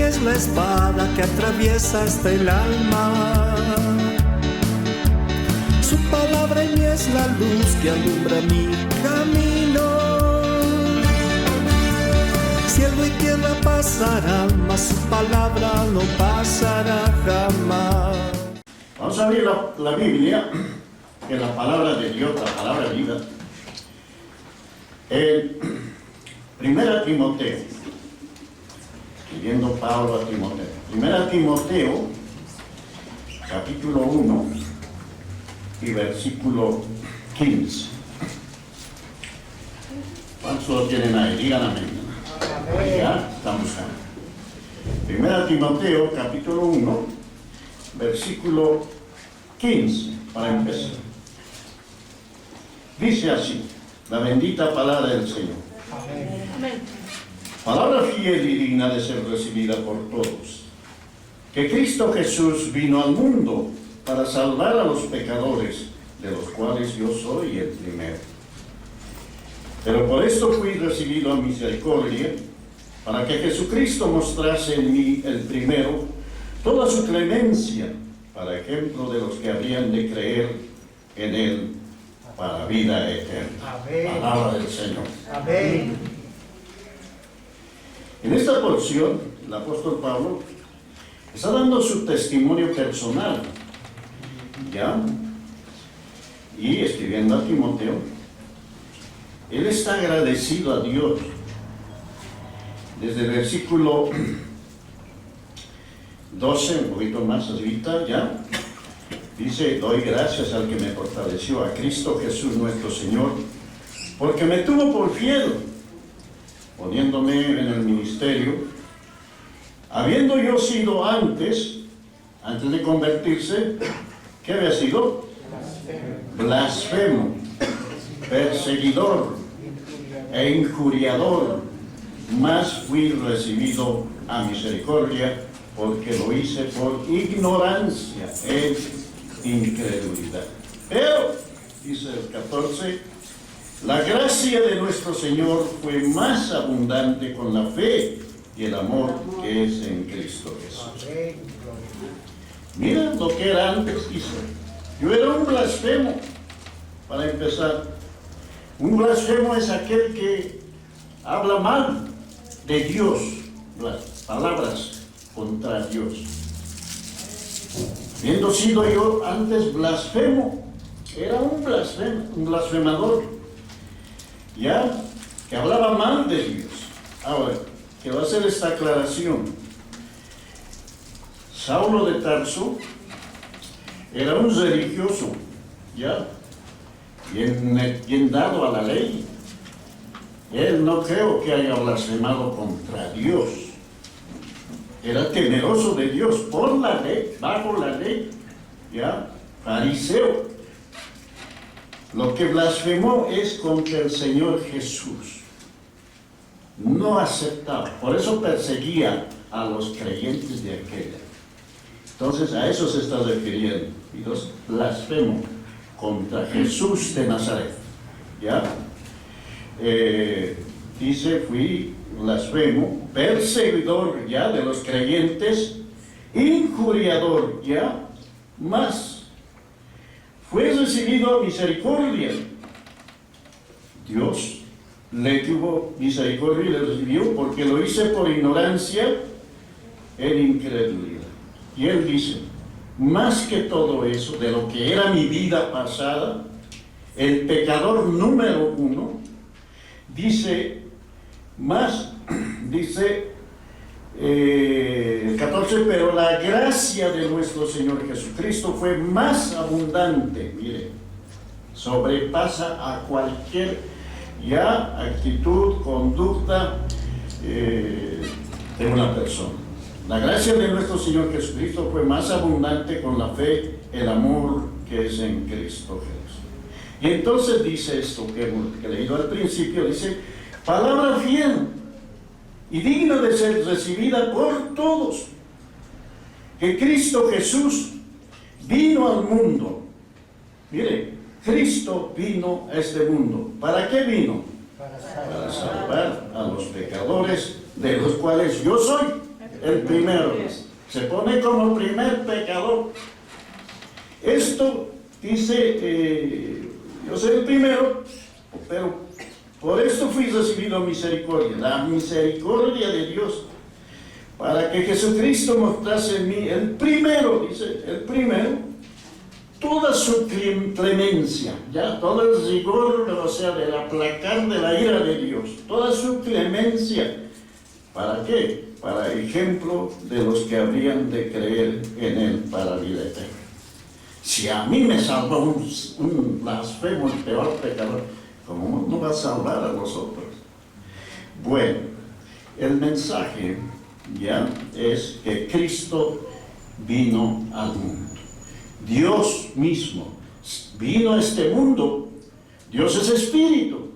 es la espada que atraviesa hasta el alma. Su palabra en mí es la luz que alumbra mi camino. Cielo y tierra pasarán, mas su palabra no pasará jamás. Vamos a abrir la Biblia, que es la palabra de Dios, la palabra viva. En 1 Timoteo, escribiendo Pablo a Timoteo. 1 Timoteo, capítulo 1 y versículo 15. ¿Cuántos lo tienen ahí? Digan amén. Ya están buscando. 1 Timoteo, capítulo 1, versículo 15, para empezar. Dice así, la bendita palabra del Señor. Amén. Palabra fiel y digna de ser recibida por todos. Que Cristo Jesús vino al mundo para salvar a los pecadores, de los cuales yo soy el primero. Pero por esto fui recibido a misericordia, para que Jesucristo mostrase en mí el primero toda su clemencia, para ejemplo de los que habrían de creer en Él para vida eterna. Amén. Palabra del Señor. Amén. En esta porción, el apóstol Pablo está dando su testimonio personal, ¿ya? Y escribiendo a Timoteo, él está agradecido a Dios. Desde el versículo 12, un poquito más arriba, ¿ya? Dice, doy gracias al que me fortaleció, a Cristo Jesús nuestro Señor, porque me tuvo por fiel, poniéndome en el ministerio, habiendo yo sido antes de convertirse, ¿qué había sido? Blasfemo, perseguidor e injuriador, mas fui recibido a misericordia, porque lo hice por ignorancia e incredulidad. Pero, dice el 14, la gracia de nuestro Señor fue más abundante con la fe y el amor que es en Cristo Jesús. Mira lo que era antes, dice. Yo era un blasfemo, para empezar. Un blasfemo es aquel que habla mal de Dios, las palabras contra Dios. Habiendo sido yo antes blasfemo, era un blasfemador, ya, que hablaba mal de Dios. Ahora, que va a hacer esta aclaración. Saulo de Tarso era un religioso, ya, bien dado a la ley. Él no creo que haya blasfemado contra Dios. Era temeroso de Dios por la ley, bajo la ley, ya, fariseo. Lo que blasfemó es contra el Señor Jesús. No aceptaba, por eso perseguía a los creyentes de aquella. Entonces a eso se está refiriendo. Y los blasfemo contra Jesús de Nazaret. ¿Ya? Dice, fui blasfemo, perseguidor ya de los creyentes, injuriador ya, más fue recibido a misericordia. Dios le tuvo misericordia y le recibió porque lo hice por ignorancia en incredulidad. Y él dice, más que todo eso, de lo que era mi vida pasada, el pecador número uno, dice, más, dice, el 14, pero la gracia de nuestro Señor Jesucristo fue más abundante, mire, sobrepasa a cualquier ya actitud, conducta de una persona. La gracia de nuestro Señor Jesucristo fue más abundante con la fe, el amor que es en Cristo Jesús. Y entonces dice esto que he leído al principio, dice, palabra fiel y digna de ser recibida por todos, que Cristo Jesús vino al mundo. Mire, Cristo vino a este mundo. ¿Para qué vino? Para salvar a los pecadores, de los cuales yo soy el primero. Se pone como primer pecador. Esto dice, yo soy el primero, pero por esto fui recibido misericordia, la misericordia de Dios, para que Jesucristo mostrase en mí el primero, dice, el primero, toda su clemencia, ya, todo el rigor, o sea, del aplacar de la ira de Dios, toda su clemencia. ¿Para qué? Para ejemplo de los que habrían de creer en Él para vida eterna. Si a mí me salvó un blasfemo, el peor pecador, ¿cómo no va a salvar a los otros? Bueno, el mensaje ya es que Cristo vino al mundo. Dios mismo vino a este mundo. Dios es espíritu.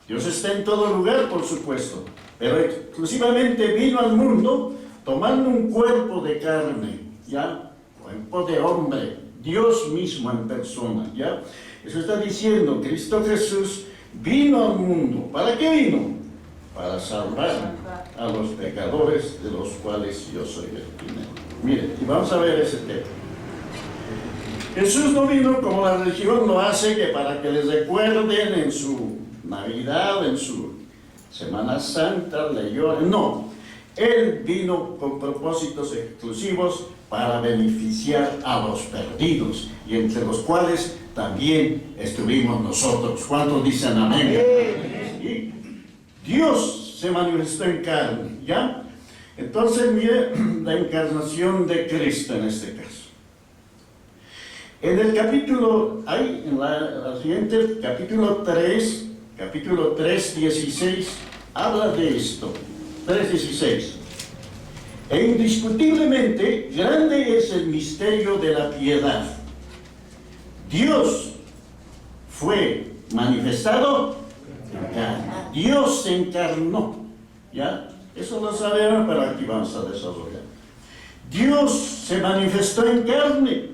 Dios está en todo lugar, por supuesto, pero exclusivamente vino al mundo tomando un cuerpo de carne, ¿ya? Cuerpo de hombre, Dios mismo en persona, ¿ya? Eso está diciendo, Cristo Jesús vino al mundo. ¿Para qué vino? Para salvar a los pecadores, de los cuales yo soy el primero. Miren, y vamos a ver ese tema. Jesús no vino como la religión lo hace, que para que les recuerden en su Navidad, en su Semana Santa, le lloren. No, Él vino con propósitos exclusivos para beneficiar a los perdidos, y entre los cuales también estuvimos nosotros. ¿Cuántos dicen amén? Y Dios se manifestó en carne, ¿ya? Entonces, mire la encarnación de Cristo en este caso. En el capítulo, en la siguiente, capítulo 3, 16, habla de esto. 3:16. E indiscutiblemente grande es el misterio de la piedad. Dios fue manifestado en carne. Dios se encarnó. ¿Ya? Eso lo sabemos, pero aquí vamos a desarrollar. Dios se manifestó en carne.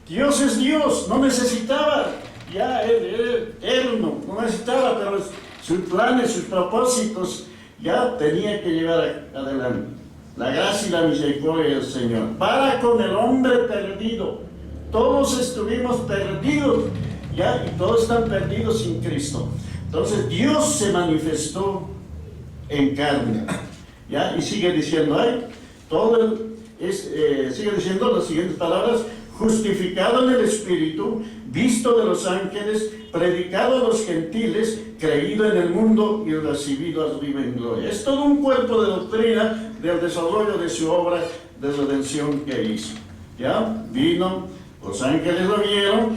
Dios es Dios, no necesitaba, ya Él era eterno, no necesitaba, pero sus planes, sus propósitos, ya tenía que llevar adelante. La gracia y la misericordia del Señor, para con el hombre perdido. Todos estuvimos perdidos, ya, y todos están perdidos sin Cristo. Entonces Dios se manifestó en carne, ya, y sigue diciendo, sigue diciendo las siguientes palabras: justificado en el Espíritu, visto de los ángeles, predicado a los gentiles, creído en el mundo y recibido arriba en gloria. Es todo un cuerpo de doctrina del desarrollo de su obra de redención que hizo. ¿Ya? Vino, los ángeles lo vieron,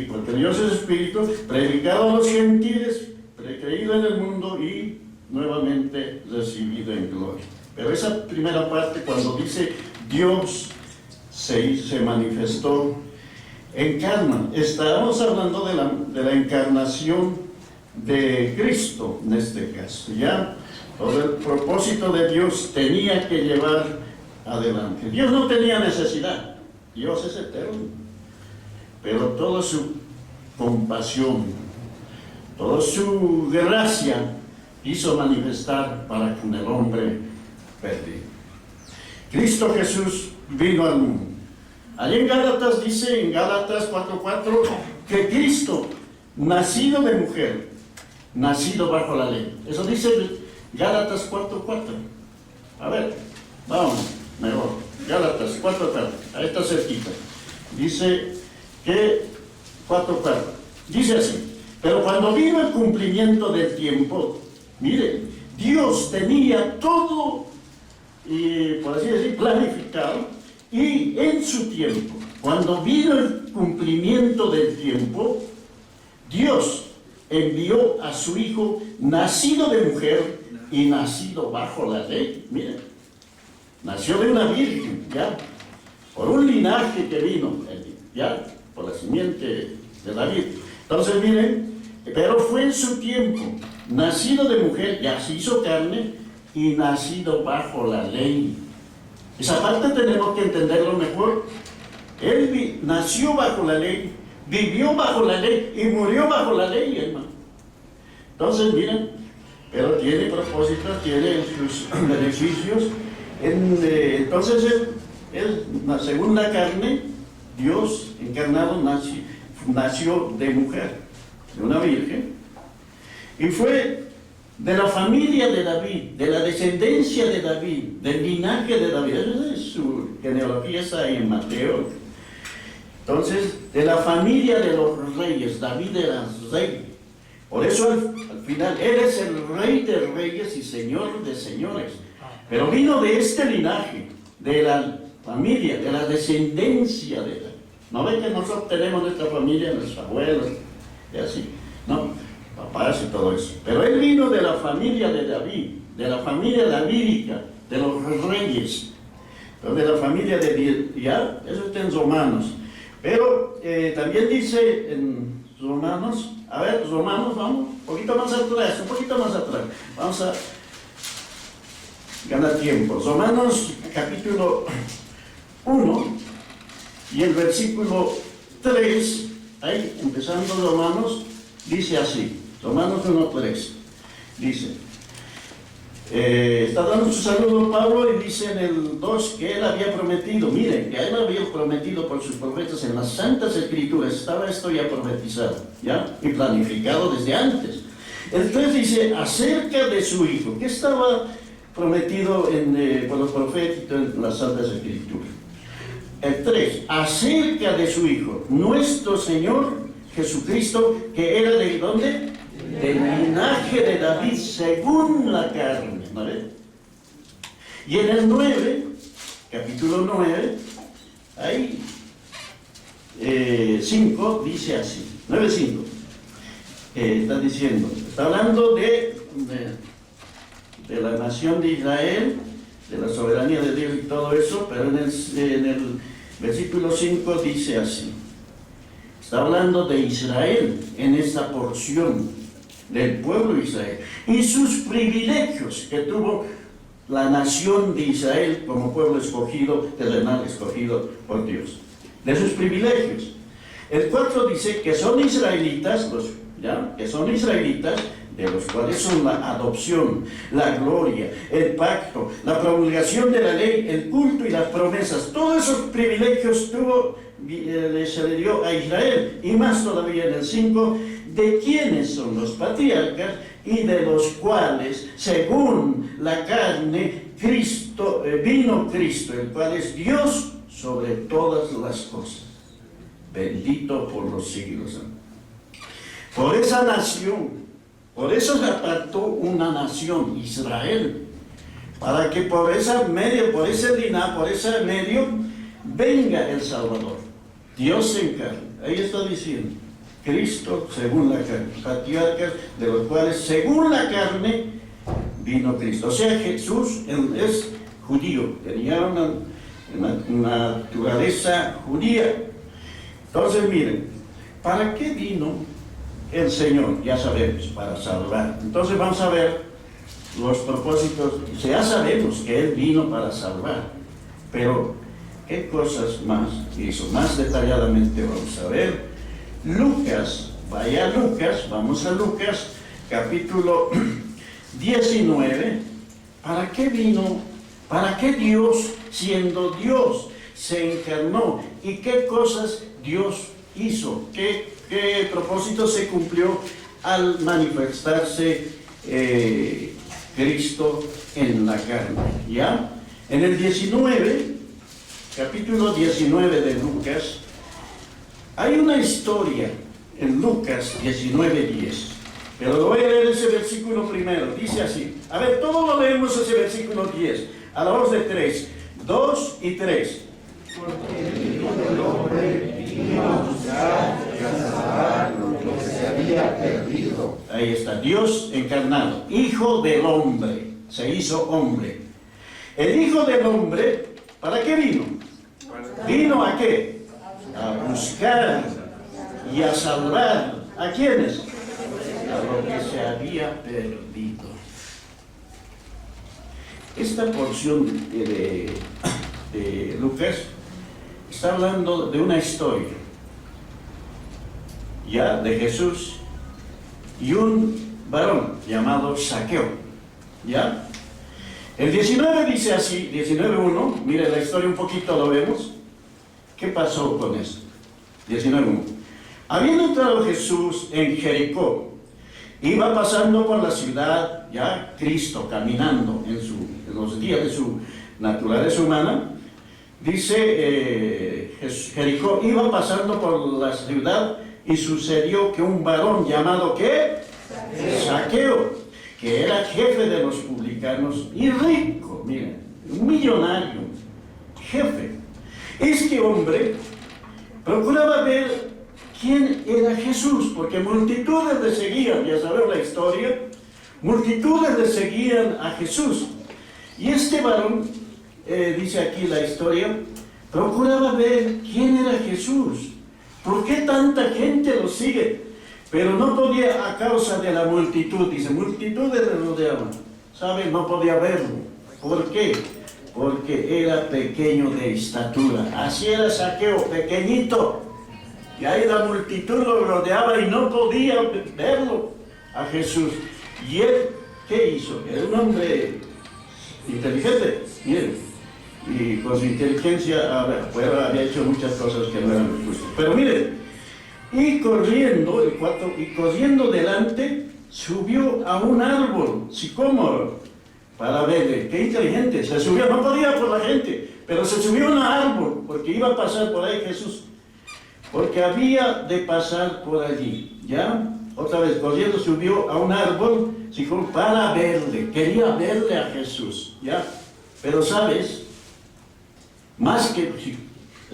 porque Dios es Espíritu, predicado a los gentiles, creído en el mundo y nuevamente recibido en gloria. Pero esa primera parte, cuando dice Dios se manifestó en carne, estábamos hablando de la encarnación de Cristo en este caso, ¿ya? Todo el propósito de Dios tenía que llevar adelante. Dios no tenía necesidad, Dios es eterno, pero toda su compasión, toda su gracia hizo manifestar para con el hombre perdido. Cristo Jesús vino al mundo. Allí en Gálatas dice, en Gálatas 4:4, que Cristo, nacido de mujer, nacido bajo la ley. Eso dice Gálatas 4:4. A ver, vamos, mejor. Gálatas 4:4, ahí está cerquita. Dice que 4:4. Dice así: pero cuando vino el cumplimiento del tiempo, mire, Dios tenía todo, por así decir, planificado, y en su tiempo, cuando vino el cumplimiento del tiempo, Dios envió a su Hijo, nacido de mujer y nacido bajo la ley. Miren, nació de una virgen, ya, por un linaje que vino, ya, por la simiente de David. Entonces, miren, pero fue en su tiempo, nacido de mujer, ya se hizo carne, y nacido bajo la ley. Esa parte tenemos que entenderlo mejor. Él nació bajo la ley, vivió bajo la ley y murió bajo la ley, hermano. Entonces, miren, pero tiene propósito, tiene sus beneficios. Entonces, según la carne, Dios encarnado nació de mujer, de una virgen, y fue de la familia de David, de la descendencia de David, del linaje de David. Esa es su genealogía, está ahí en Mateo. Entonces, de la familia de los reyes, David era rey. Por eso al final, Él es el rey de reyes y señor de señores. Pero vino de este linaje, de la familia, de la descendencia de David. No ven que nosotros tenemos nuestra familia, nuestros abuelos, y así, ¿no? Papás y todo eso. Pero Él vino de la familia de David, de la familia davídica, de los reyes, de la familia de David. Ya, eso está en Romanos. Pero también dice en Romanos, a ver, Romanos, vamos, un poquito más atrás, vamos a ganar tiempo. Romanos capítulo 1 y el versículo 3, ahí empezando Romanos, dice así, Romanos 1:3, dice, está dando su saludo Pablo y dice en el 2 que él había prometido, miren, que él había prometido por sus profetas en las Santas Escrituras, estaba esto ya profetizado, ¿ya? Y planificado desde antes. El 3 dice, acerca de su Hijo, que estaba prometido por los profetas en las Santas Escrituras. El 3, acerca de su Hijo, nuestro Señor Jesucristo, que era de ¿dónde? Del linaje de David según la carne, ¿vale? Y en el 9, capítulo 9, ahí 5 dice así, 9:5, está diciendo, está hablando de la nación de Israel, de la soberanía de Dios y todo eso, pero en el versículo 5 dice así, está hablando de Israel en esta porción del pueblo de Israel y sus privilegios que tuvo la nación de Israel como pueblo escogido, terrenal escogido por Dios, de sus privilegios. El 4 dice que son israelitas, que son israelitas, de los cuales son la adopción, la gloria, el pacto, la promulgación de la ley, el culto y las promesas. Todos esos privilegios se le dio a Israel, y más todavía en el 5, de quienes son los patriarcas y de los cuales, según la carne, vino Cristo, el cual es Dios sobre todas las cosas, bendito por los siglos. Por esa nación, por eso se apartó una nación, Israel, para que por ese medio, venga el Salvador. Dios se encarga. Ahí está diciendo, Cristo según la carne, patriarcas de los cuales según la carne vino Cristo. O sea, Jesús es judío, tenía una naturaleza judía. Entonces miren, ¿para qué vino el Señor? Ya sabemos, para salvar. Entonces vamos a ver los propósitos. Ya sabemos que Él vino para salvar, pero ¿qué cosas más hizo? Más detalladamente vamos a ver. Lucas, vaya a Lucas, vamos a Lucas, capítulo 19. ¿Para qué vino? ¿Para qué Dios, siendo Dios, se encarnó? ¿Y qué cosas Dios hizo? ¿Qué propósito se cumplió al manifestarse Cristo en la carne? ¿Ya? En el 19, capítulo 19 de Lucas, hay una historia en Lucas 19:10. Pero lo voy a leer ese versículo primero. Dice así. A ver, todos lo leemos ese versículo 10. A la voz de 3. 2 y 3. Porque el Hijo del Hombre vino a buscar y a salvar lo que se había perdido. Ahí está, Dios encarnado, Hijo del Hombre, se hizo hombre. El Hijo del Hombre, ¿para qué vino? ¿Vino a qué? A buscar y a salvar. ¿A quiénes? A lo que se había perdido. Esta porción de Lucas está hablando de una historia ya de Jesús y un varón llamado Zaqueo, ¿ya? El 19 dice así, 19.1, mire la historia un poquito, lo vemos. ¿Qué pasó con esto? 19.1. Habiendo entrado Jesús en Jericó, iba pasando por la ciudad, ya Cristo caminando en los días de su naturaleza humana. Dice Jericó iba pasando por la ciudad y sucedió que un varón llamado ¿qué? Zaqueo, que era jefe de los publicanos y rico, miren, un millonario, jefe. Este hombre procuraba ver quién era Jesús, porque multitudes le seguían, ya saben la historia, multitudes le seguían a Jesús. Y este varón, dice aquí la historia, procuraba ver quién era Jesús. ¿Por qué tanta gente lo sigue? Pero no podía a causa de la multitud, dice, multitudes le rodeaban, ¿sabe? No podía verlo. ¿Por qué? Porque era pequeño de estatura. Así era Zaqueo, pequeñito. Y ahí la multitud lo rodeaba y no podía verlo a Jesús. ¿Y él qué hizo? Era un hombre inteligente, miren, y con su inteligencia había hecho muchas cosas que no eran justas. Pero miren, y corriendo, el 4, y corriendo delante, subió a un árbol sicómoro para verle. Qué inteligente, se subió, no podía por la gente, pero se subió a un árbol porque iba a pasar por ahí Jesús. Porque había de pasar por allí, ¿ya? Otra vez, corriendo subió a un árbol para verle, quería verle a Jesús, ¿ya? Pero sabes, más que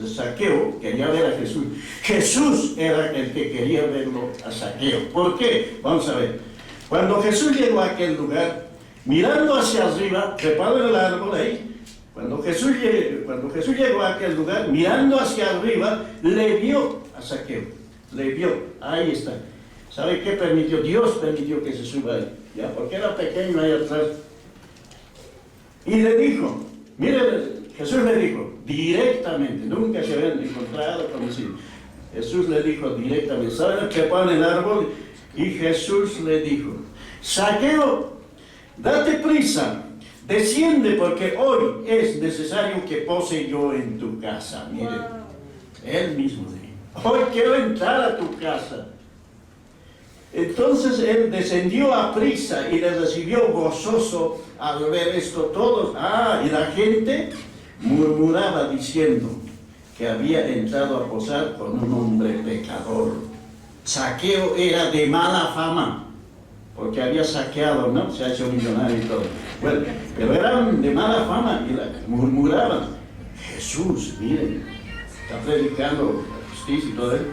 Zaqueo quería ver a Jesús, Jesús era el que quería verlo a Zaqueo. ¿Por qué? Vamos a ver. Cuando Jesús llegó a aquel lugar, mirando hacia arriba, trepado en el árbol ahí, cuando Jesús llegó a aquel lugar, mirando hacia arriba, le vio a Zaqueo, le vio, ahí está. ¿Sabe qué permitió? Dios permitió que se suba ahí, ¿ya? Porque era pequeño ahí atrás. Y le dijo, mire, Jesús le dijo directamente, nunca se habían encontrado con así. Jesús le dijo directamente, ¿saben qué pone el árbol? Y Jesús le dijo, Zaqueo, date prisa, desciende porque hoy es necesario que pose yo en tu casa. Mire, él mismo dijo, hoy quiero entrar a tu casa. Entonces él descendió a prisa y le recibió gozoso al ver esto todos. Y la gente murmuraba diciendo que había entrado a posar con un hombre pecador. Zaqueo era de mala fama, porque había saqueado, ¿no? Se ha hecho millonario y todo. Bueno, pero eran de mala fama y murmuraban. Jesús, miren, está predicando justicia y todo eso.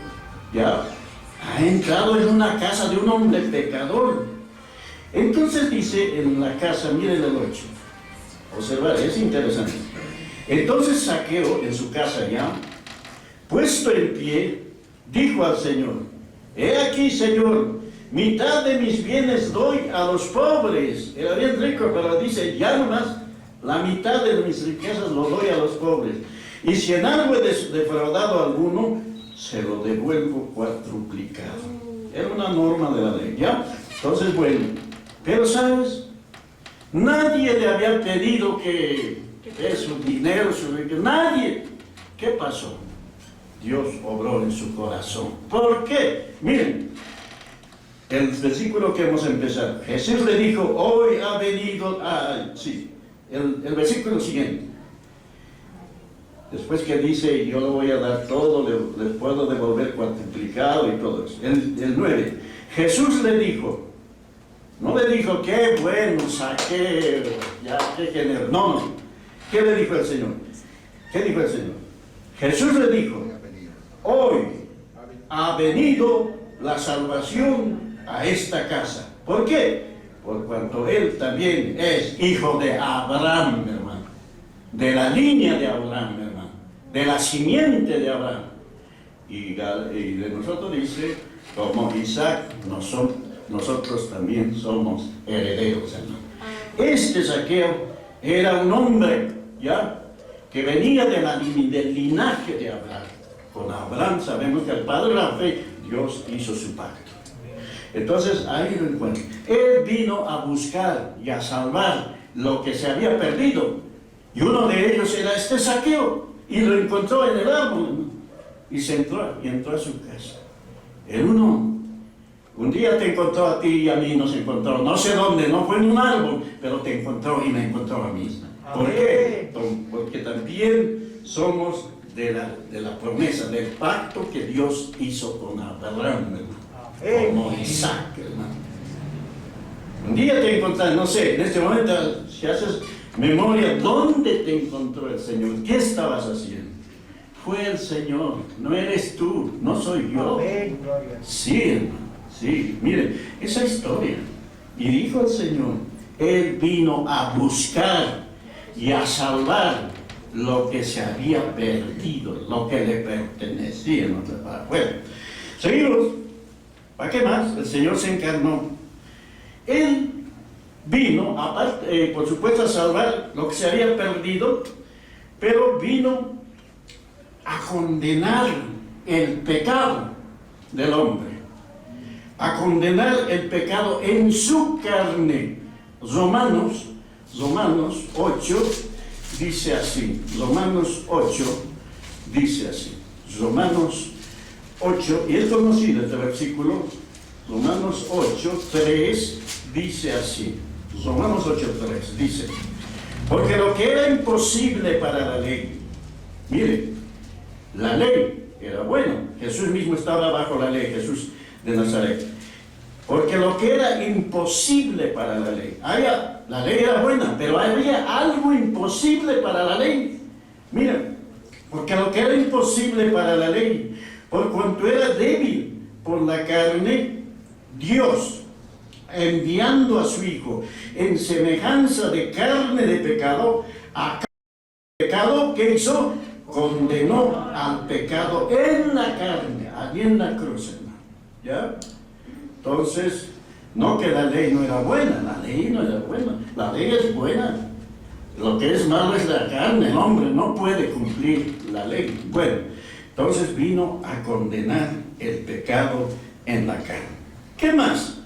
Ya ha entrado en una casa de un hombre pecador. Entonces dice en la casa, miren el 8. Observar, es interesante. Entonces Zaqueo en su casa ya, puesto en pie, dijo al Señor, he aquí, Señor, mitad de mis bienes doy a los pobres. Era bien rico, pero dice, ya nomás, la mitad de mis riquezas lo doy a los pobres. Y si en algo he defraudado a alguno, se lo devuelvo cuadruplicado. Era una norma de la ley, ¿ya? Entonces, bueno, pero ¿sabes? Nadie le había pedido que su dinero, su riqueza, nadie. ¿Qué pasó? Dios obró en su corazón. ¿Por qué? Miren, el versículo que hemos empezado. Jesús le dijo, hoy ha venido, el versículo siguiente. Después que dice, yo le voy a dar todo, le puedo devolver cuadruplicado y todo eso. El 9. Jesús le dijo, no le dijo, qué bueno, Zaqueo, ya, qué generoso. No. ¿Qué le dijo el Señor? ¿Qué dijo el Señor? Jesús le dijo, hoy ha venido la salvación a esta casa. ¿Por qué? Por cuanto él también es hijo de Abraham, mi hermano. De la línea de Abraham, mi hermano. De la simiente de Abraham. Y de nosotros dice, como Isaac, nosotros también somos herederos, hermano. Este Zaqueo era un hombre, ¿ya? Que venía del linaje de Abraham. Con Abraham sabemos que el padre de la fe, Dios hizo su pacto. Entonces ahí lo encuentro. Él vino a buscar y a salvar lo que se había perdido. Y uno de ellos era este Zaqueo. Y lo encontró en el árbol. Y entró a su casa. El uno, un día te encontró a ti y a mí nos encontró. No sé dónde, no fue en un árbol, pero te encontró y me encontró a mí. ¿Por qué? Porque también somos de la promesa, del pacto que Dios hizo con Abraham, con Isaac, hermano. Un día te encontré, no sé, en este momento, si haces memoria, ¿dónde te encontró el Señor? ¿Qué estabas haciendo? Fue el Señor, no eres tú, no soy yo. Sí, hermano, sí, miren, esa historia. Y dijo el Señor, Él vino a buscar y a salvar lo que se había perdido, lo que le pertenecía. Bueno, seguimos. ¿Para qué más? El Señor se encarnó. Él vino, aparte, por supuesto, a salvar lo que se había perdido, pero vino a condenar el pecado del hombre, a condenar el pecado en su carne. Romanos 8 dice así, Romanos 8 dice así, Romanos 8, y es conocido este versículo, Romanos 8, 3 dice así, Romanos 8, 3 dice, porque lo que era imposible para la ley, mire, la ley era buena, Jesús mismo estaba bajo la ley, Jesús de Nazaret, porque lo que era imposible para la ley, la ley era buena, pero había algo imposible para la ley. Mira, porque lo que era imposible para la ley, por cuanto era débil por la carne, Dios, enviando a su Hijo en semejanza de carne de pecado, a pecado que hizo, condenó al pecado en la carne, allí en la cruz, hermano. ¿Ya? Entonces, no que la ley no era buena, la ley no era buena, la ley es buena. Lo que es malo es la carne, el hombre no puede cumplir la ley. Bueno, entonces vino a condenar el pecado en la carne. ¿Qué más?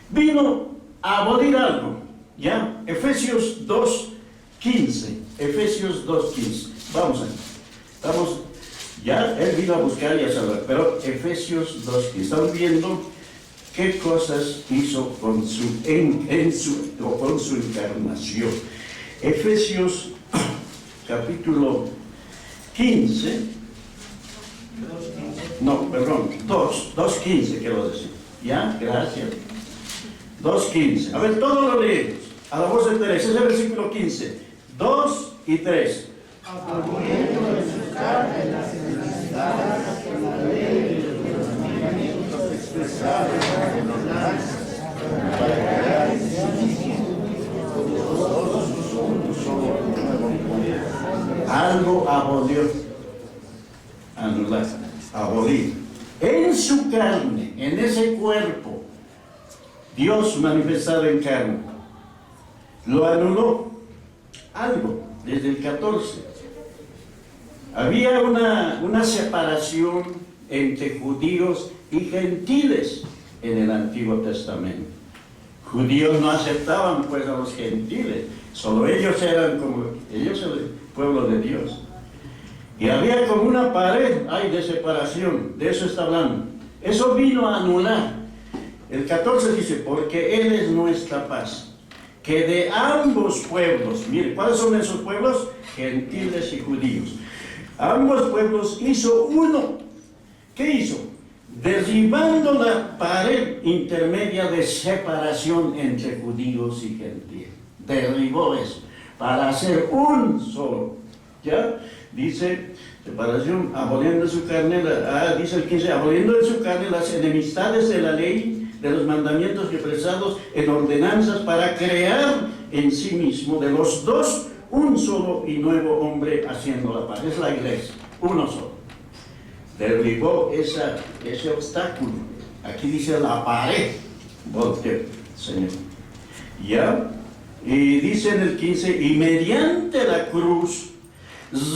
Vino a abolir algo, ¿ya? Efesios 2:15, Efesios 2:15. Vamos ya, él vino a buscar y a salvar, pero Efesios 2:15. Estamos viendo qué cosas hizo con su encarnación. Efesios capítulo 15, no, perdón, 2:15 quiero decir. ¿Ya? Gracias. 2:15. A ver, todo lo leemos. A la voz de Teresa, es el versículo 15. 2 y 3. Aboliendo en su carne las necesidades de la ley y los mandamientos expresados en ordenanzas, para crear en sí mismo todos sus juntos solo un nuevo hombre. Algo abolió, anular, abolir. En su carne, en ese cuerpo, Dios manifestado en carne, lo anuló. Algo, desde el 14. Había una separación entre judíos y gentiles en el Antiguo Testamento. Judíos no aceptaban pues a los gentiles, solo ellos eran como, ellos eran el pueblo de Dios. Y había como una pared de separación, de eso está hablando. Eso vino a anular. El 14 dice, porque Él es nuestra paz, que de ambos pueblos, mire, ¿cuáles son esos pueblos? Gentiles y judíos. Ambos pueblos hizo uno. ¿Qué hizo? Derribando la pared intermedia de separación entre judíos y gentiles. Derribó eso, para hacer un solo. ¿Ya? Dice, separación, aboliendo su carne, dice el 15, aboliendo en su carne las enemistades de la ley, de los mandamientos expresados en ordenanzas, para crear en sí mismo de los dos un solo y nuevo hombre haciendo la paz. Es la iglesia, uno solo. Derribó ese obstáculo. Aquí dice la pared. Volteo, Señor. ¿Ya? Y dice en el 15, y mediante la cruz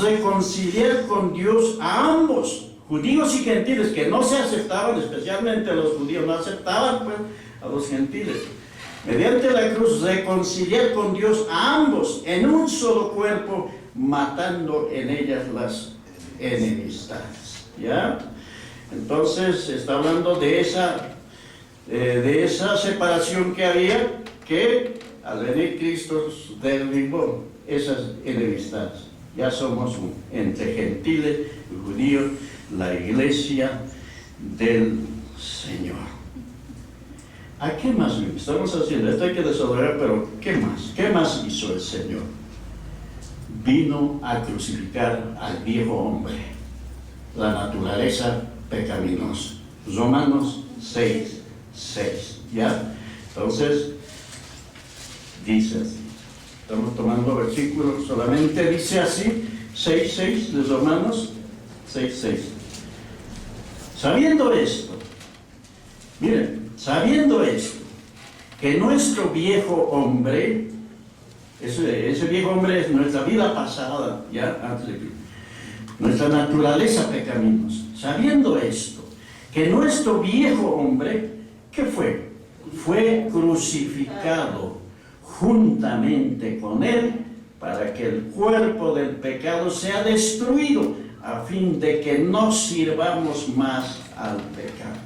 reconciliar con Dios a ambos, judíos y gentiles que no se aceptaban, especialmente los judíos no aceptaban pues a los gentiles. Mediante la cruz reconciliar con Dios a ambos en un solo cuerpo, matando en ellas las enemistades. ¿Ya? Entonces está hablando de esa separación que había, que al venir Cristo derribó esas enemistades. Ya somos entre gentiles y judíos la iglesia del Señor. ¿A qué más estamos haciendo? Esto hay que desarrollar, pero ¿qué más? ¿Qué más hizo el Señor? Vino a crucificar al viejo hombre, la naturaleza pecaminosa. Romanos 6:6. ¿Ya? Entonces, dice así. Estamos tomando versículos, solamente dice así, 6:6 de Romanos 6:6. Sabiendo esto, miren, sabiendo esto, que nuestro viejo hombre, ese viejo hombre es nuestra vida pasada, ya antes de Cristo, nuestra naturaleza pecaminosa. Sabiendo esto, que nuestro viejo hombre, ¿qué fue? Fue crucificado juntamente con él, para que el cuerpo del pecado sea destruido, a fin de que no sirvamos más al pecado.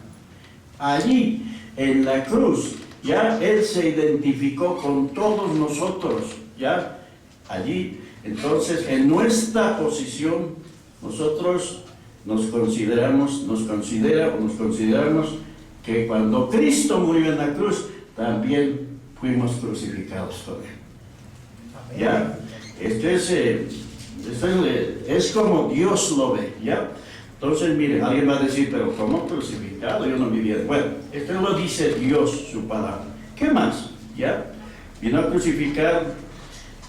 Allí, en la cruz, ya Él se identificó con todos nosotros, ya allí, entonces, en nuestra posición, nosotros nos consideramos que cuando Cristo murió en la cruz, también fuimos crucificados con Él. ¿Ya? Es como Dios lo ve, ¿ya? Entonces, mire, alguien va a decir, pero ¿cómo crucificado? Yo no vivía. Bueno, esto lo dice Dios, su palabra. ¿Qué más? ¿Ya? Vino a crucificar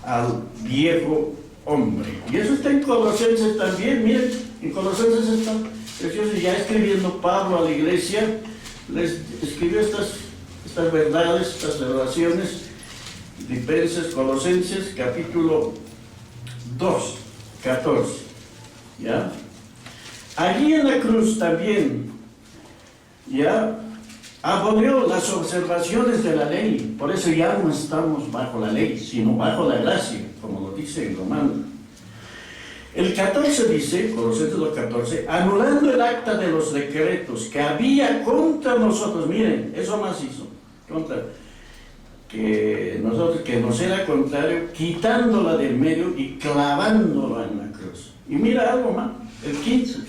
al viejo hombre. Y eso está en Colosenses también, miren, en Colosenses está precioso, ya escribiendo Pablo a la iglesia, les escribió estas verdades, estas revelaciones. Filipenses, Colosenses, capítulo 2, 14. ¿Ya? Allí en la cruz también, ya, abolió las observaciones de la ley. Por eso ya no estamos bajo la ley, sino bajo la gracia, como lo dice en Romanos. El 14 dice, Colosenses 2:14, anulando el acta de los decretos que había contra nosotros. Miren, eso más hizo, que nos era contrario, quitándola del medio y clavándola en la cruz. Y mira algo más, el 15,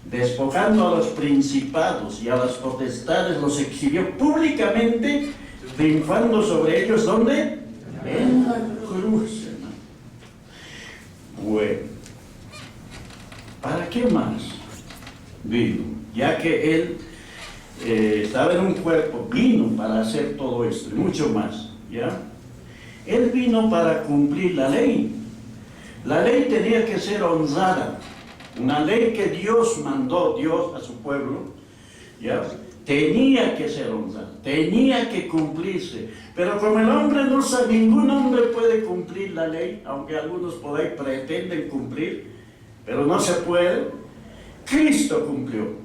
despojando a los principados y a las potestades, los exhibió públicamente, triunfando sobre ellos, ¿dónde? En la cruz, hermano. Bueno, ¿para qué más vino? Ya que Él estaba en un cuerpo, vino para hacer todo esto y mucho más, ¿ya? Él vino para cumplir la ley. La ley tenía que ser honrada. Una ley que Dios mandó, Dios a su pueblo, ¿ya? Tenía que ser honrada, tenía que cumplirse. Pero como el hombre no sabe, ningún hombre puede cumplir la ley, aunque algunos por ahí pretenden cumplir, pero no se puede. Cristo cumplió,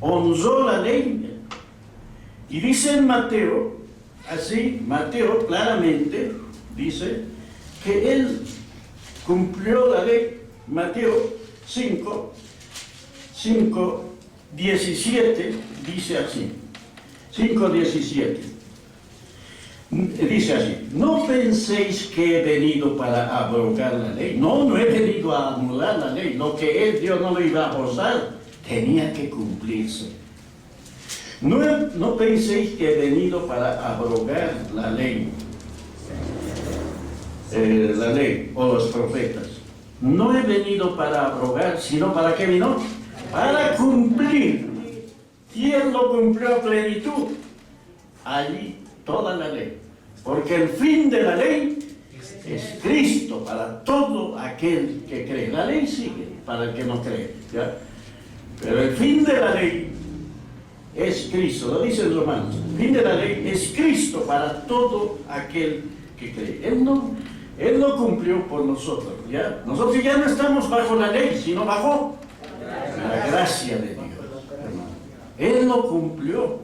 honró la ley. Y dice en Mateo, así, Mateo claramente dice que Él cumplió la ley. Mateo 5:17 dice así, 5:17 dice así: no penséis que he venido para abrogar la ley. No he venido a anular la ley. Lo que Él dio no lo iba a forzar, tenía que cumplirse. No penséis que he venido para abrogar la ley o los profetas. No he venido para abrogar, sino ¿para qué vino? Para cumplir. ¿Quién lo cumplió a plenitud? Allí toda la ley. Porque el fin de la ley es Cristo para todo aquel que cree. La ley sigue para el que no cree, ¿ya? Pero el fin de la ley es Cristo. Lo dice en Romanos. El fin de la ley es Cristo para todo aquel que cree. Él no cumplió por nosotros, ¿ya? Nosotros ya no estamos bajo la ley, sino bajo La gracia de Dios, hermano. Él lo cumplió.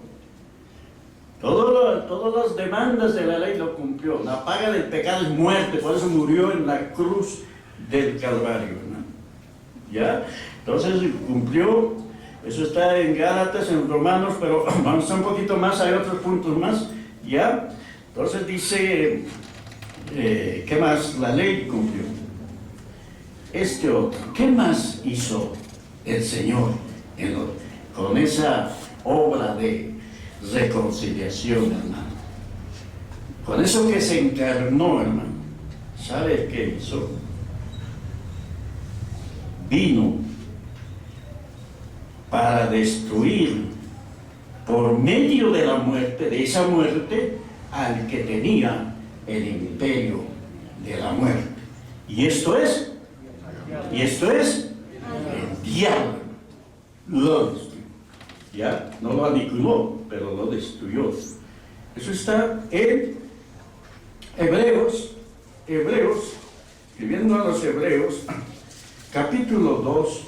Todas las demandas de la ley lo cumplió. La paga del pecado es muerte, por eso murió en la cruz del Calvario, hermano. ¿Ya? Entonces cumplió. Eso está en Gálatas, en Romanos, pero vamos a un poquito más, hay otros puntos más. ¿Ya? Entonces dice, ¿qué más? La ley cumplió. Este otro, ¿qué más hizo el Señor con esa obra de reconciliación, hermano? Con eso que se encarnó, hermano. ¿Sabe qué hizo? Vino para destruir por medio de la muerte, de esa muerte, al que tenía el imperio de la muerte. Y esto es el diablo. Lo destruyó. Ya, no lo aniquiló, pero lo destruyó. Eso está en Hebreos, escribiendo a los Hebreos, capítulo 2,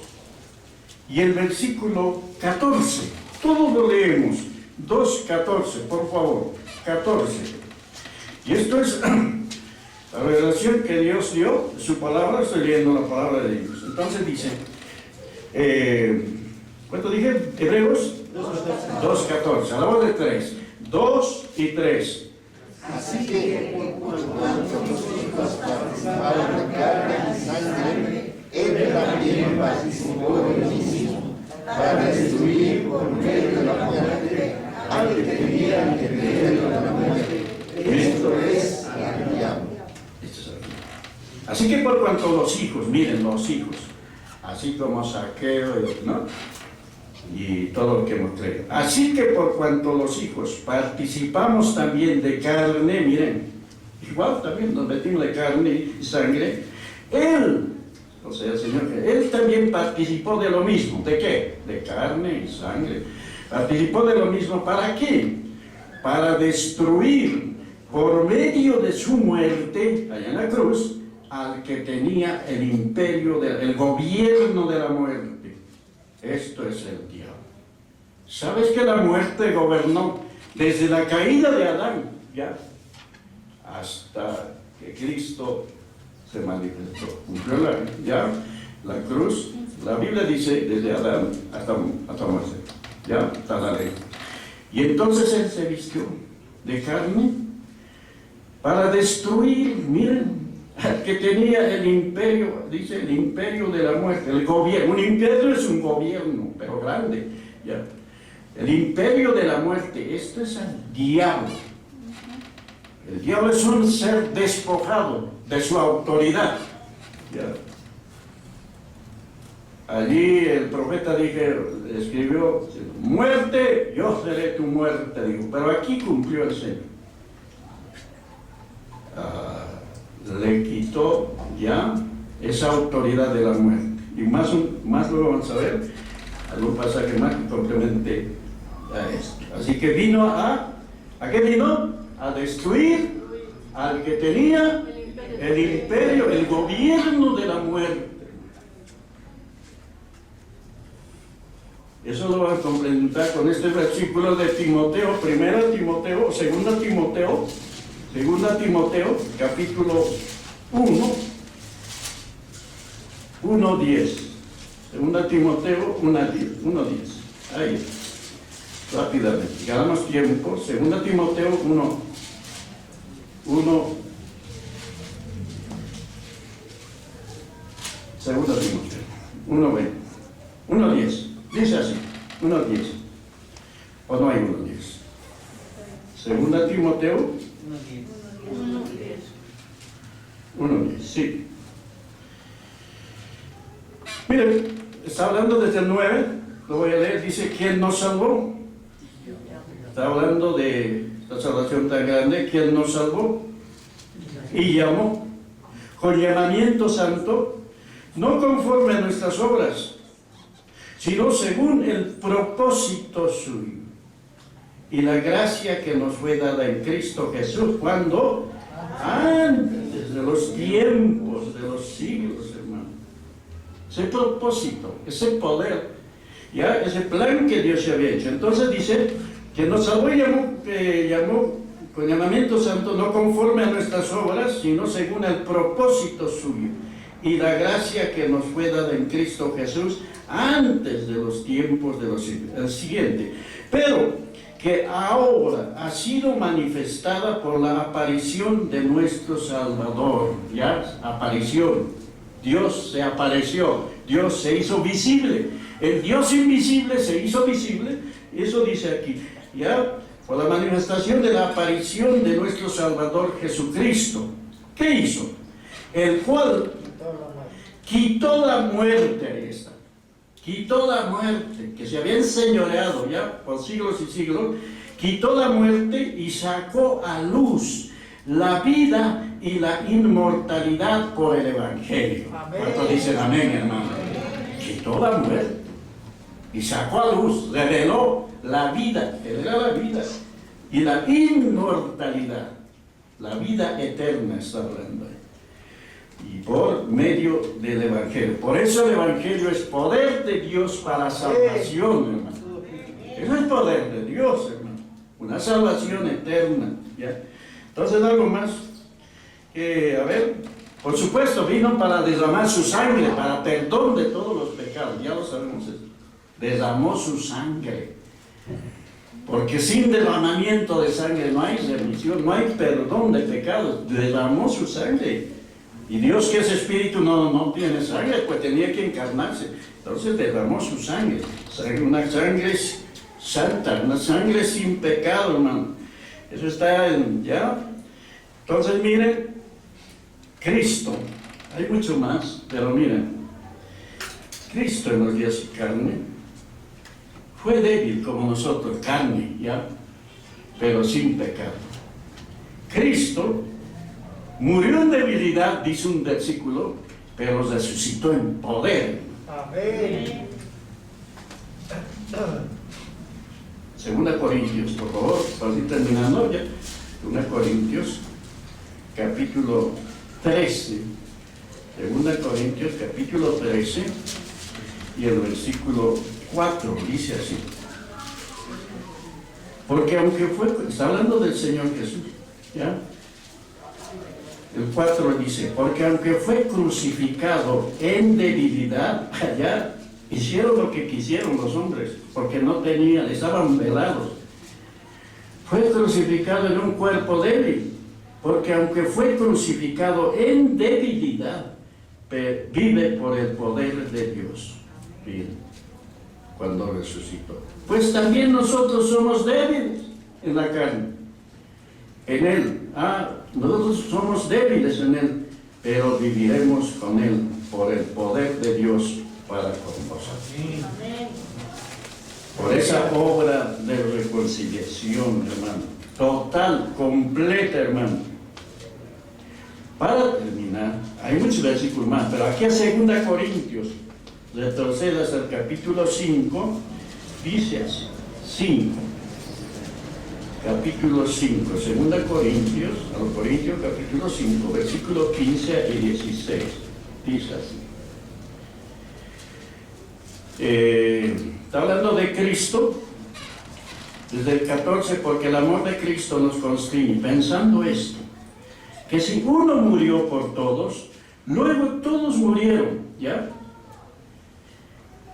y el versículo 14. Todos lo leemos. 2:14, por favor. 14. Y esto es la revelación que Dios dio, su palabra. Estoy leyendo la palabra de Dios. Entonces dice, ¿cuánto dije? Hebreos 2:14. A la voz de 3. 2 y 3. Así que, por cuanto los hijos participaron de carne y sangre, él también participó de lo mismo, para destruir por medio de la muerte al que tenía el imperio de la muerte. Esto es al diablo. Así que por cuanto los hijos, miren los hijos, así como Saqueo, ¿no? Y todo lo que hemos creído. Así que por cuanto los hijos participamos también de carne, miren, igual también nos metimos de carne y sangre, Él, o sea, el Señor, Él también participó de lo mismo. ¿De qué? De carne y sangre. Participó de lo mismo. ¿Para qué? Para destruir por medio de su muerte, allá en la cruz, al que tenía el imperio, el gobierno de la muerte. Esto es el diablo. ¿Sabes que la muerte gobernó desde la caída de Adán, ya, hasta que Cristo se manifestó? Cumplió la cruz. La Biblia dice desde Adán hasta muerte, ya, hasta la ley. Y entonces Él se vistió de carne para destruir, miren, al que tenía el imperio, dice el imperio de la muerte, el gobierno. Un imperio es un gobierno, pero grande, ya. El imperio de la muerte, esto es el diablo. El diablo es un ser despojado de su autoridad, ya. Allí el profeta escribió, muerte, yo seré tu muerte, dijo. Pero aquí cumplió el Señor. Le quitó ya esa autoridad de la muerte. Y más luego vamos a ver algún pasaje más que complemente a esto. Así que vino ¿a qué vino? A destruir al que tenía el imperio, el gobierno de la muerte. Eso lo van a complementar con este versículo de Timoteo, 1 Timoteo, 2 Timoteo, capítulo 1, 1:10. 2 Timoteo 1:10. Ahí, rápidamente. Ganamos tiempo. 2 Timoteo 1. 2 Timoteo 1:10. Dice así, 1:10. ¿O no hay 1:10? 2 Timoteo 1:10, sí. Miren, está hablando desde el 9, lo voy a leer, dice, ¿quién nos salvó? Está hablando de esta salvación tan grande, ¿quién nos salvó? Y llamó, con llamamiento santo, no conforme a nuestras obras, sino según el propósito suyo y la gracia que nos fue dada en Cristo Jesús, cuando antes de los tiempos, de los siglos, hermano. ese propósito, ese poder, ya, ese plan que Dios ya había hecho. Entonces dice que nos salvó y llamó con llamamiento santo, no conforme a nuestras obras, sino según el propósito suyo y la gracia que nos fue dada en Cristo Jesús antes de los tiempos de los siglos. El siguiente, pero que ahora ha sido manifestada por la aparición de nuestro Salvador. Ya, aparición. Dios se apareció, Dios se hizo visible. El Dios invisible se hizo visible, eso dice aquí, ya, por la manifestación de la aparición de nuestro Salvador Jesucristo. ¿Qué hizo? El cual quitó la muerte, ahí está. Quitó la muerte, que se había enseñoreado ya por siglos y siglos, quitó la muerte y sacó a luz la vida y la inmortalidad por el Evangelio. ¿Cuántos dicen amén, hermano? Quitó la muerte y sacó a luz, reveló la vida, él era la vida, y la inmortalidad, la vida eterna está hablando ahí. Y por medio del Evangelio. Por eso el Evangelio es poder de Dios para salvación, hermano. Eso es poder de Dios, hermano. Una salvación eterna, ¿ya? Entonces, algo más que, a ver, por supuesto, vino para derramar su sangre, para perdón de todos los pecados. Ya lo sabemos eso. Derramó su sangre. Porque sin derramamiento de sangre no hay remisión, no hay perdón de pecados. Derramó su sangre. Y Dios, que es espíritu, no tiene sangre, pues tenía que encarnarse. Entonces derramó su sangre, una sangre santa, una sangre sin pecado, hermano. Eso está ya. Entonces miren, Cristo, hay mucho más, pero miren, Cristo en los días de carne fue débil como nosotros, carne, ya, pero sin pecado. Cristo murió en debilidad, dice un versículo, pero resucitó en poder. Amén. Segunda Corintios, por favor, para ir terminando ya. Segunda Corintios, capítulo 13. Segunda Corintios, capítulo 13, y el versículo 4, dice así. Porque aunque está hablando del Señor Jesús, ¿ya? El 4 dice, porque aunque fue crucificado en debilidad, allá hicieron lo que quisieron los hombres, porque no tenían, estaban velados. Fue crucificado en un cuerpo débil, porque aunque fue crucificado en debilidad, vive por el poder de Dios. Bien, cuando resucitó. Pues también nosotros somos débiles en la carne, en Él. Nosotros somos débiles en Él, pero viviremos con Él por el poder de Dios para con nosotros. Por esa obra de reconciliación, hermano, total, completa, hermano. Para terminar, hay muchos versículos más, pero aquí a 2 Corintios, retrocedas al capítulo 5, dice así, 5. Capítulo 5, 2 Corintios, a los Corintios capítulo 5, versículos 15 y 16, dice así. Está hablando de Cristo, desde el 14, porque el amor de Cristo nos constriñe, pensando esto, que si uno murió por todos, luego todos murieron, ¿ya?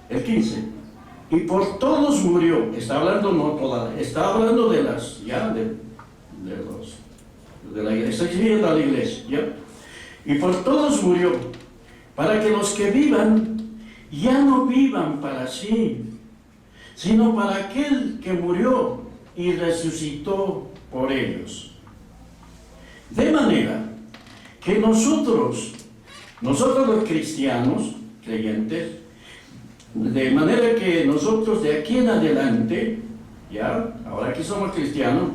El 15. Y por todos murió, está hablando no toda, está hablando de las, ya, de la iglesia, de la iglesia, ya. Y por todos murió, para que los que vivan, ya no vivan para sí, sino para aquel que murió y resucitó por ellos. De manera que nosotros los cristianos, creyentes, de manera que nosotros de aquí en adelante, ya, ahora que somos cristianos,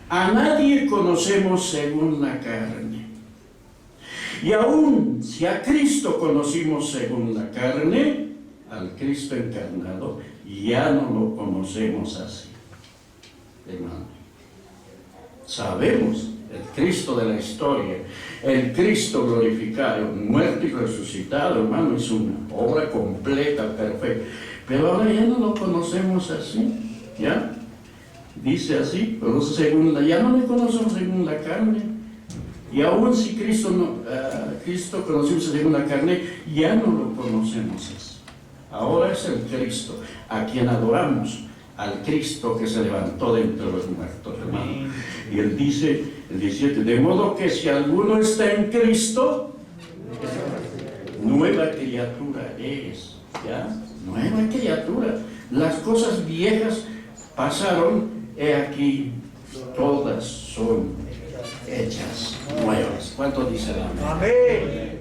a nadie conocemos según la carne. Y aún si a Cristo conocimos según la carne, al Cristo encarnado, ya no lo conocemos así, hermano. Sabemos el Cristo de la historia, el Cristo glorificado, muerto y resucitado, hermano, es una obra completa, perfecta. Pero ahora ya no lo conocemos así, ¿ya? Dice así, pero ya no le conocemos según la carne. Y aún si Cristo conocimos según la carne, ya no lo conocemos así. Ahora es el Cristo a quien adoramos, al Cristo que se levantó de entre los muertos, hermano. Y él dice, el 17, de modo que si alguno está en Cristo, nueva criatura es, ¿ya? Nueva criatura. Las cosas viejas pasaron, he aquí, todas son hechas nuevas. ¿Cuánto dice el amén? Amén.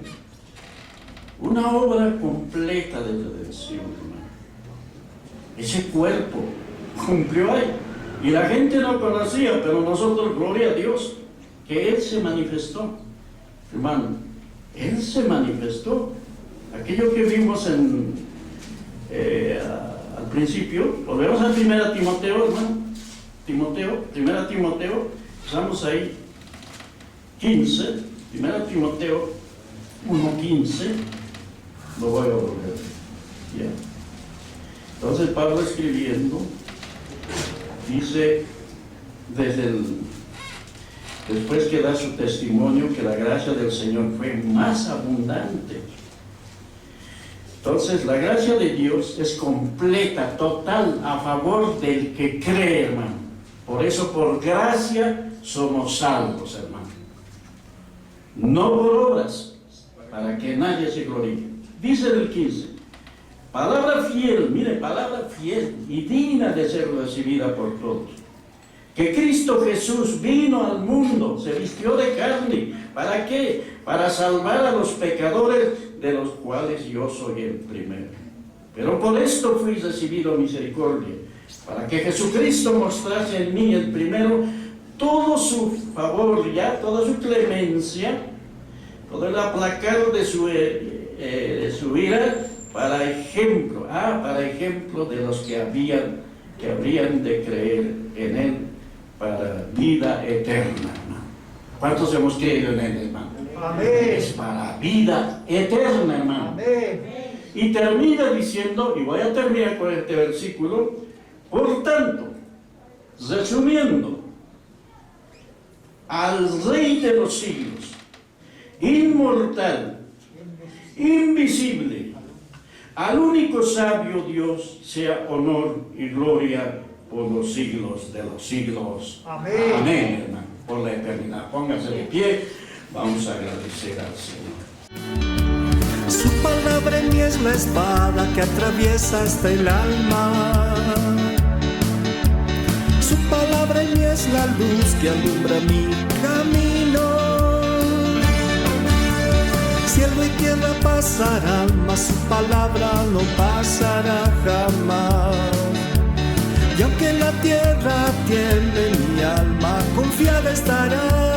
Una obra completa de redención, hermano. Ese cuerpo cumplió ahí. Y la gente no conocía, pero nosotros, gloria a Dios, que Él se manifestó. Hermano, Él se manifestó. Aquello que vimos al principio, volvemos a 1 Timoteo, hermano. 1 Timoteo, estamos ahí, 15, 1 Timoteo 1:15, lo voy a volver. ¿Ya? Entonces Pablo escribiendo, dice, después que da su testimonio, que la gracia del Señor fue más abundante. Entonces la gracia de Dios es completa, total, a favor del que cree, hermano. Por eso, por gracia, somos salvos, hermano. No por obras, para que nadie se gloríe. Dice el 15, palabra fiel, mire, palabra fiel y digna de ser recibida por todos. Que Cristo Jesús vino al mundo, se vistió de carne. ¿Para qué? Para salvar a los pecadores, de los cuales yo soy el primero. Pero por esto fui recibido misericordia, para que Jesucristo mostrase en mí el primero todo su favor, ya toda su clemencia, todo el aplacar de su ira, para ejemplo de los que habrían de creer en Él para vida eterna, hermano. ¿Cuántos hemos creído en Él, hermano? Amén. Es para vida eterna, hermano. Amén. Y termina diciendo, y voy a terminar con este versículo, por tanto, resumiendo, al Rey de los siglos, inmortal, invisible, al único sabio Dios, sea honor y gloria por los siglos de los siglos. Amén. Amén, hermano, por la eternidad. Póngase de pie, vamos a agradecer al Señor. Su palabra en mí es la espada que atraviesa hasta el alma. Su palabra en mí es la luz que alumbra mi camino. Cielo y tierra pasarán, mas su palabra no pasará jamás. Y aunque la tierra tiemble, mi alma confiada estará.